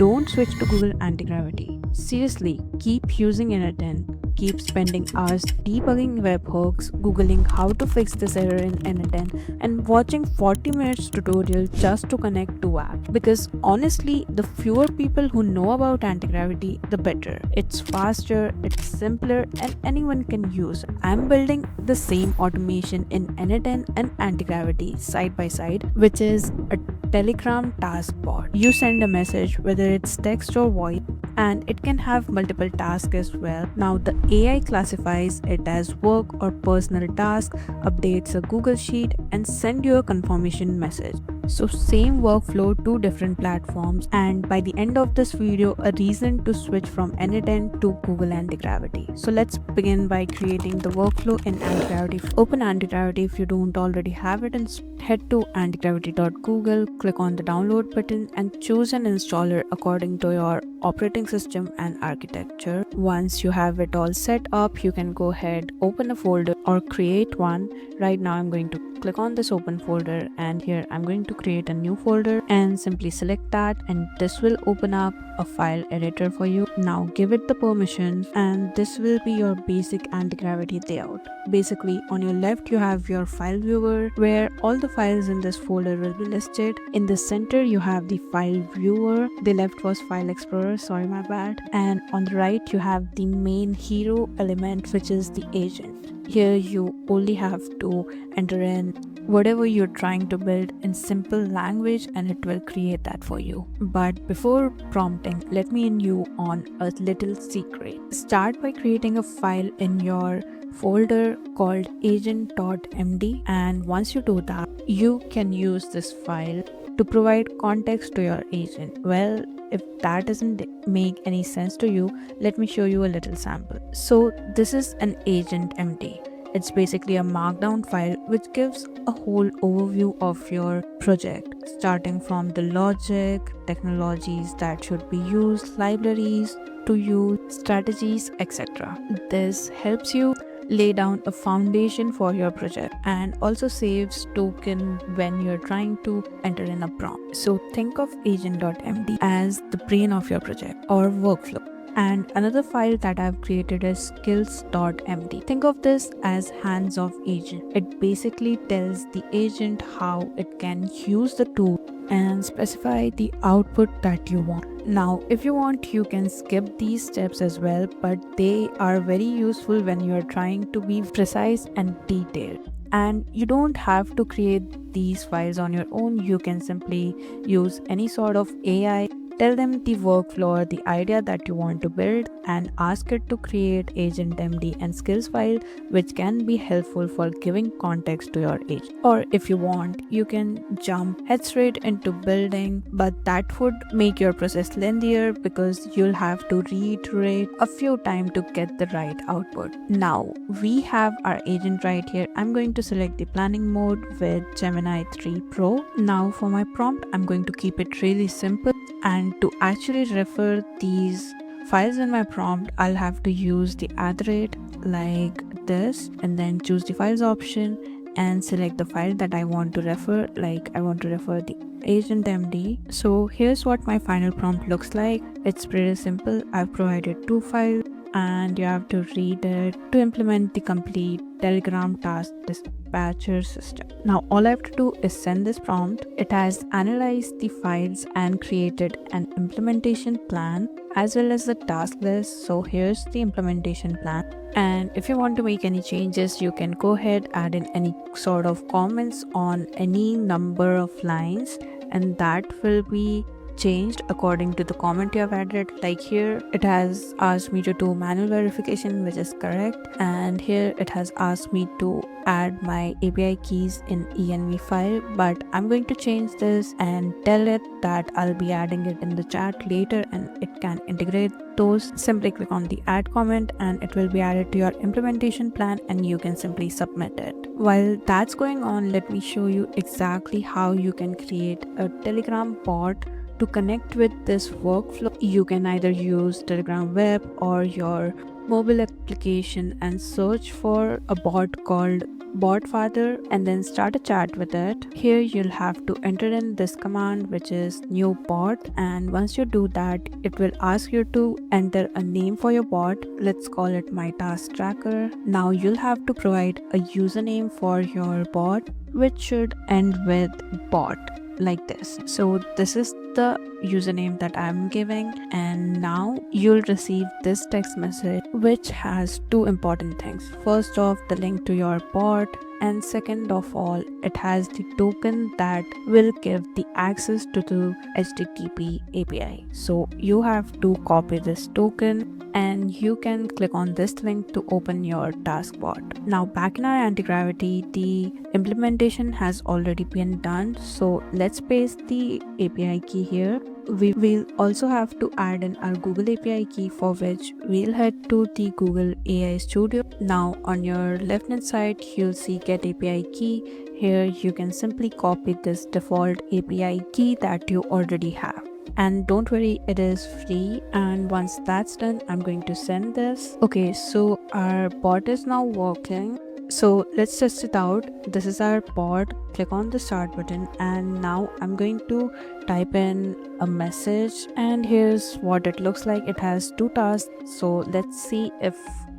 don't switch to Google Anti-Gravity. Seriously, keep using n8n. Keep spending hours debugging webhooks, googling how to fix this error in n8n, and watching 40 minutes tutorial just to connect two apps. Because honestly, the fewer people who know about anti-gravity, the better. It's faster, it's simpler, and anyone can use it. I'm building the same automation in n8n and anti-gravity side by side, which is a Telegram task bot. You send a message, whether it's text or voice, and it can have multiple tasks as well. Now the AI classifies it as work or personal task, updates a Google Sheet, and send you a confirmation message. So same workflow, two different platforms, and by the end of this video, a reason to switch from n8n to Google Anti-Gravity. So let's begin by creating the workflow in Anti-Gravity. Open Anti-Gravity if you don't already have it, and head to antigravity.google, click on the download button, and choose an installer according to your operating system and architecture. Once you have it all set up, you can go ahead, open a folder or create one. Right now I'm going to click on this open folder, and here I'm going to create a new folder and simply select that, and this will open up a file editor for you. Now give it the permissions, and this will be your basic anti-gravity layout. Basically, on your left you have your file viewer where all the files in this folder will be listed. In the center you have the file viewer, the left was file explorer, sorry my bad, and on the right you have the main hero element, which is the agent. Here you only have to enter in whatever you're trying to build in simple language, and it will create that for you. But before prompting, let me in you on a little secret. Start by creating a file in your folder called agent.md, and once you do that, you can use this file to provide context to your agent. Well, if that doesn't make any sense to you, let me show you a little sample. So this is an agent MD. It's basically a markdown file which gives a whole overview of your project, starting from the logic, technologies that should be used, libraries to use, strategies, etc. This helps you lay down a foundation for your project and also saves token when you're trying to enter in a prompt. So think of agent.md as the brain of your project or workflow. And another file that I've created is skills.md. Think of this as hands of agent. It basically tells the agent how it can use the tool and specify the output that you want. Now, if you want, you can skip these steps as well, but they are very useful when you are trying to be precise and detailed. And you don't have to create these files on your own. You can simply use any sort of AI, tell them the workflow or the idea that you want to build, and ask it to create agent MD and skills file, which can be helpful for giving context to your agent. Or if you want, you can jump head straight into building, but that would make your process lengthier because you'll have to reiterate a few times to get the right output. Now we have our agent right here. I'm going to select the planning mode with Gemini 3 Pro. Now for my prompt, I'm going to keep it really simple, and to actually refer these files in my prompt, I'll have to use the @ like this, and then choose the files option and select the file that I want to refer. Like I want to refer the agent MD. So here's what my final prompt looks like. It's pretty simple. I've provided two files and you have to read it to implement the complete Telegram task dispatcher system. Now all I have to do is send this prompt. It has analyzed the files and created an implementation plan as well as the task list. So here's the implementation plan, and if you want to make any changes, you can go ahead, add in any sort of comments on any number of lines, and that will be changed according to the comment you have added. Like here it has asked me to do manual verification, which is correct, and here it has asked me to add my API keys in env file, but I'm going to change this and tell it that I'll be adding it in the chat later and it can integrate those. Simply click on the add comment and it will be added to your implementation plan, and you can simply submit it. While that's going on, let me show you exactly how you can create a Telegram bot to connect with this workflow. You can either use Telegram web or your mobile application and search for a bot called bot father and then start a chat with it. Here you'll have to enter in this command, which is new bot, and once you do that it will ask you to enter a name for your bot. Let's call it my task tracker. Now you'll have to provide a username for your bot, which should end with bot, like this. So this is the username that I'm giving, and now you'll receive this text message which has two important things. First off, the link to your bot, and second of all, it has the token that will give the access to the HTTP API. So you have to copy this token and you can click on this link to open your task bot. Now back in our anti-gravity, the implementation has already been done, so let's paste the API key here. We will also have to add in our Google API key, for which we'll head to the Google AI Studio. Now on your left hand side you'll see get API key. Here you can simply copy this default API key that you already have, and don't worry, it is free. And once that's done, I'm going to send this. Okay, so our bot is now working, so let's test it out. This is our bot. Click on the start button, and now I'm going to type in a message, and here's what it looks like. It has two tasks, so let's see if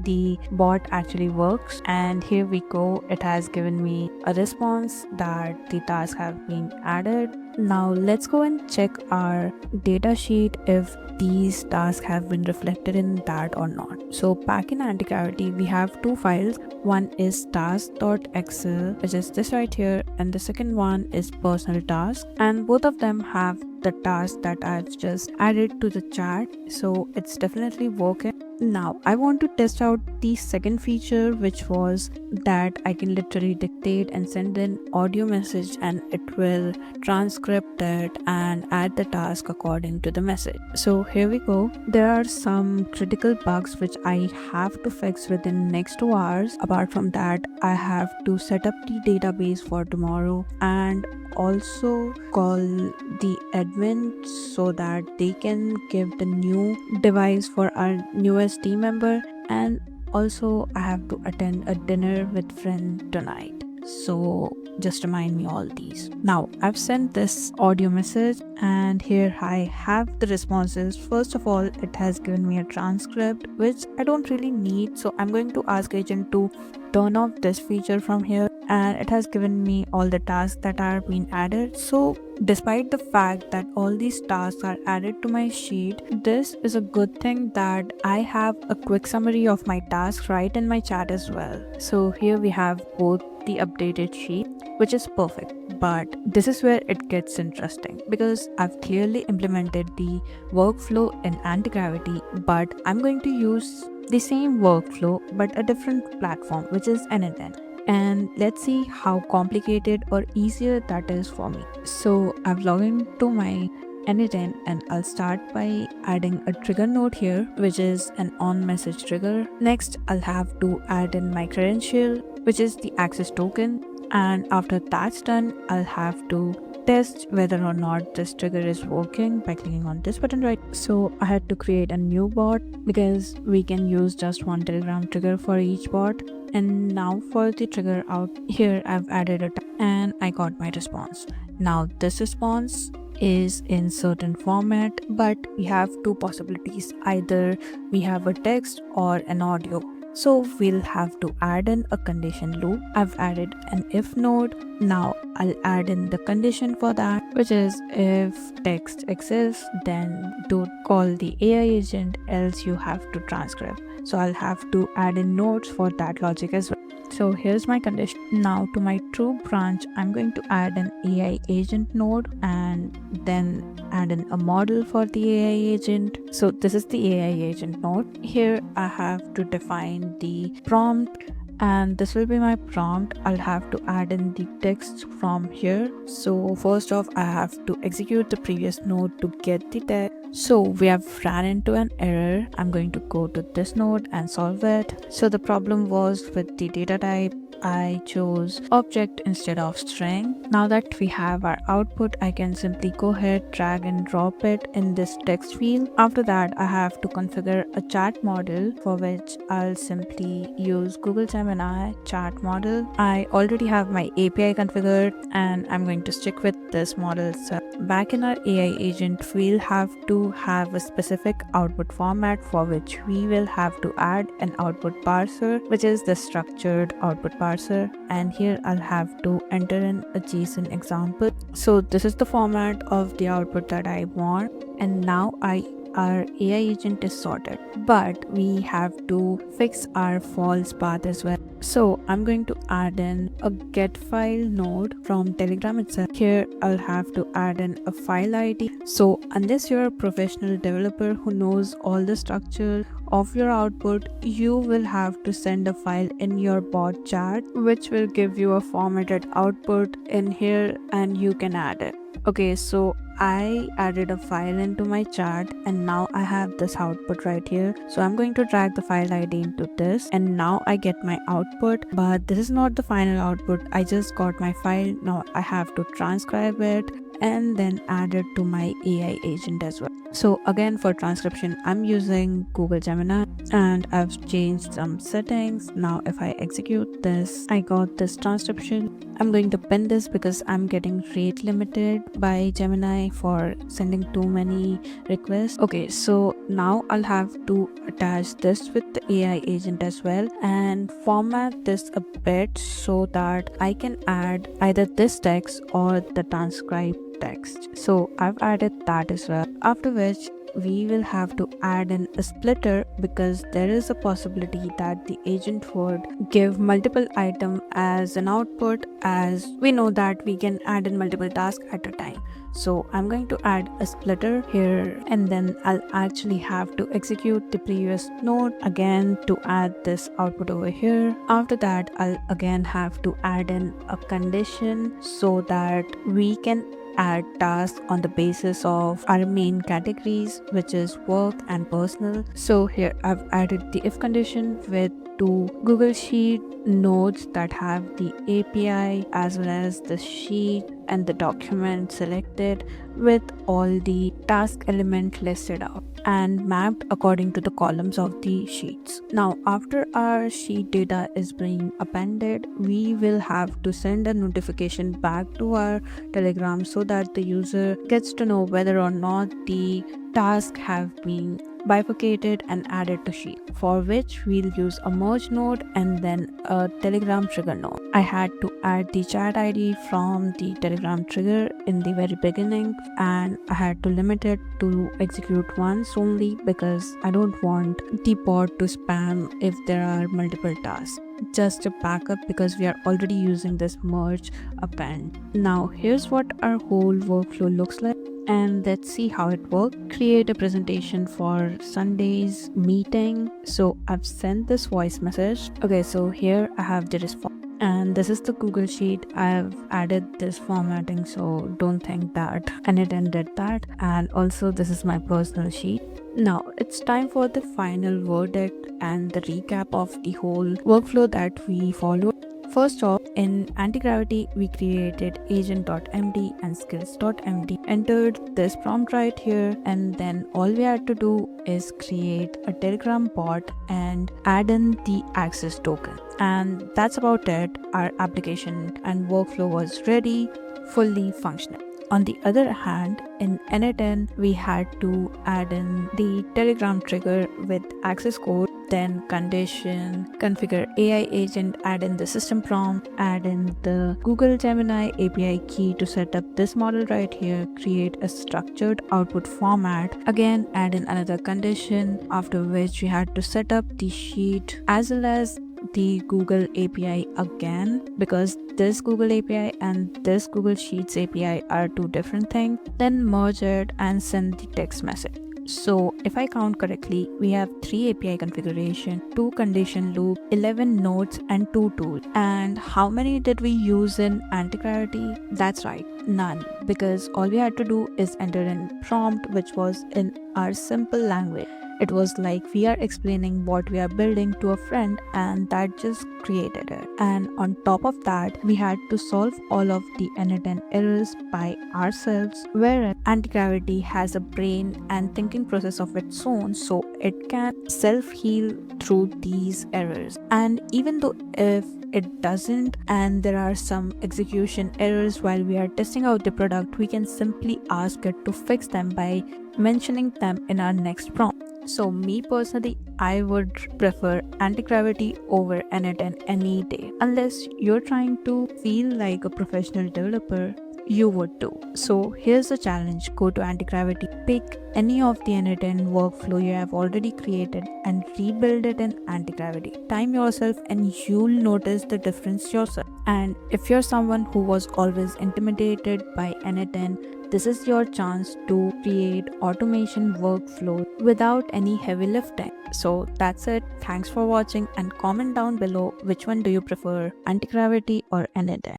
the bot actually works. And here we go, it has given me a response that the tasks have been added. Now let's go and check our data sheet if these tasks have been reflected in that or not. So back in anti-gravity we have two files. One is task.excel, which is this right here, and the second one is personal task, and both of them have the task that I've just added to the chat, so it's definitely working. Now I want to test out the second feature, which was that I can literally dictate and send an audio message and it will transcript it and add the task according to the message. So here we go. There are some critical bugs which I have to fix within next 2 hours. Apart from that, I have to set up the database for tomorrow and also call the admin so that they can give the new device for our newest team member, and also I have to attend a dinner with friend tonight, so just remind me all these. Now I've sent this audio message and here I have the responses. First of all, it has given me a transcript which I don't really need, so I'm going to ask agent to turn off this feature from here, and it has given me all the tasks that are being added. So despite the fact that all these tasks are added to my sheet, this is a good thing that I have a quick summary of my tasks right in my chat as well. So here we have both the updated sheet, which is perfect. But this is where it gets interesting, because I've clearly implemented the workflow in anti-gravity, but I'm going to use the same workflow but a different platform, which is n8n. And let's see how complicated or easier that is for me. So I've logged into my n8n and I'll start by adding a trigger node here, which is an on message trigger. Next, I'll have to add in my credential, which is the access token. And after that's done, I'll have to test whether or not this trigger is working by clicking on this button right. So I had to create a new bot because we can use just one Telegram trigger for each bot. And now for the trigger out here, I've added a and I got my response. Now this response is in certain format, but we have two possibilities. Either we have a text or an audio. So we'll have to add in a condition loop. I've added an if node. Now I'll add in the condition for that, which is if text exists, then don't call the AI agent, else you have to transcribe. So I'll have to add in nodes for that logic as well. So here's my condition. Now to my true branch, I'm going to add an AI agent node and then add in a model for the AI agent. So this is the AI agent node. Here I have to define the prompt, and this will be my prompt. I'll have to add in the text from here. So first off, I have to execute the previous node to get the text. So we have ran into an error. I'm going to go to this node and solve it. So the problem was with the data type. I chose object instead of string. Now that we have our output, I can simply go ahead, drag and drop it in this text field. After that, I have to configure a chat model, for which I'll simply use Google Gemini chat model. I already have my API configured and I'm going to stick with this model. So back in our AI agent, we'll have to have a specific output format, for which we will have to add an output parser, which is the structured output parser. And here I'll have to enter in a JSON example. So this is the format of the output that I want. And now our AI agent is sorted, but we have to fix our false path as well. So I'm going to add in a get file node from Telegram itself. Here I'll have to add in a file ID. So unless you're a professional developer who knows all the structure of your output, you will have to send a file in your bot chat, which will give you a formatted output in here and you can add it. Okay, so I added a file into my chat and now I have this output right here. So I'm going to drag the file ID into this and now I get my output, but this is not the final output. I just got my file. Now I have to transcribe it and then add it to my AI agent as well. So again, for transcription, I'm using Google Gemini and I've changed some settings. Now if I execute this, I got this transcription. I'm going to pin this because I'm getting rate limited by Gemini for sending too many requests. Okay, so now I'll have to attach this with the AI agent as well and format this a bit so that I can add either this text or the transcribed text. So I've added that as well, after which we will have to add in a splitter because there is a possibility that the agent would give multiple items as an output, as we know that we can add in multiple tasks at a time. So I'm going to add a splitter here and then I'll actually have to execute the previous node again to add this output over here. After that, I'll again have to add in a condition so that we can add tasks on the basis of our main categories, which is work and personal. So here I've added the if condition with two Google Sheet nodes that have the API as well as the sheet and the document selected with all the task element listed out and mapped according to the columns of the sheets. Now after our sheet data is being appended, we will have to send a notification back to our Telegram so that the user gets to know whether or not the tasks have been bifurcated and added to sheet, for which we'll use a merge node and then a Telegram trigger node. I had to add the chat ID from the Telegram trigger in the very beginning and I had to limit it to execute once only because I don't want the bot to spam if there are multiple tasks. Just a backup because we are already using this merge append. Now here's what our whole workflow looks like. And let's see how it works. Create a presentation for Sunday's meeting. So I've sent this voice message. Okay, so here I have the response. And this is the Google Sheet. I've added this formatting, so don't think that n8n did that. And also this is my personal sheet. Now it's time for the final verdict and the recap of the whole workflow that we followed. First off, in anti-gravity, we created agent.md and skills.md, entered this prompt right here, and then all we had to do is create a Telegram bot and add in the access token. And that's about it. Our application and workflow was ready, fully functional. On the other hand, in n8n, we had to add in the Telegram trigger with access code, then condition, configure AI agent, add in the system prompt, add in the Google Gemini API key to set up this model right here, create a structured output format, again add in another condition, after which we had to set up the sheet as well as the Google API again, because this Google API and this Google Sheets API are two different things, then merge it and send the text message. So if I count correctly, we have 3 API configuration, 2 condition loop, 11 nodes and 2 tools. And how many did we use in anti-gravity? That's right, none, because all we had to do is enter in prompt, which was in our simple language. It was like we are explaining what we are building to a friend and that just created it. And on top of that, we had to solve all of the n8n errors by ourselves, whereas anti-gravity has a brain and thinking process of its own, so it can self-heal through these errors. And even though if it doesn't and there are some execution errors while we are testing out the product, we can simply ask it to fix them by mentioning them in our next prompt. So me personally, I would prefer anti-gravity over n8n any day. Unless you're trying to feel like a professional developer, you would too. So here's the challenge: go to anti-gravity, pick any of the n8n workflow you have already created and rebuild it in anti-gravity. Time yourself and you'll notice the difference yourself. And if you're someone who was always intimidated by n8n, this is your chance to create automation workflow without any heavy lifting. So that's it. Thanks for watching and comment down below which one do you prefer, anti-gravity or n8n.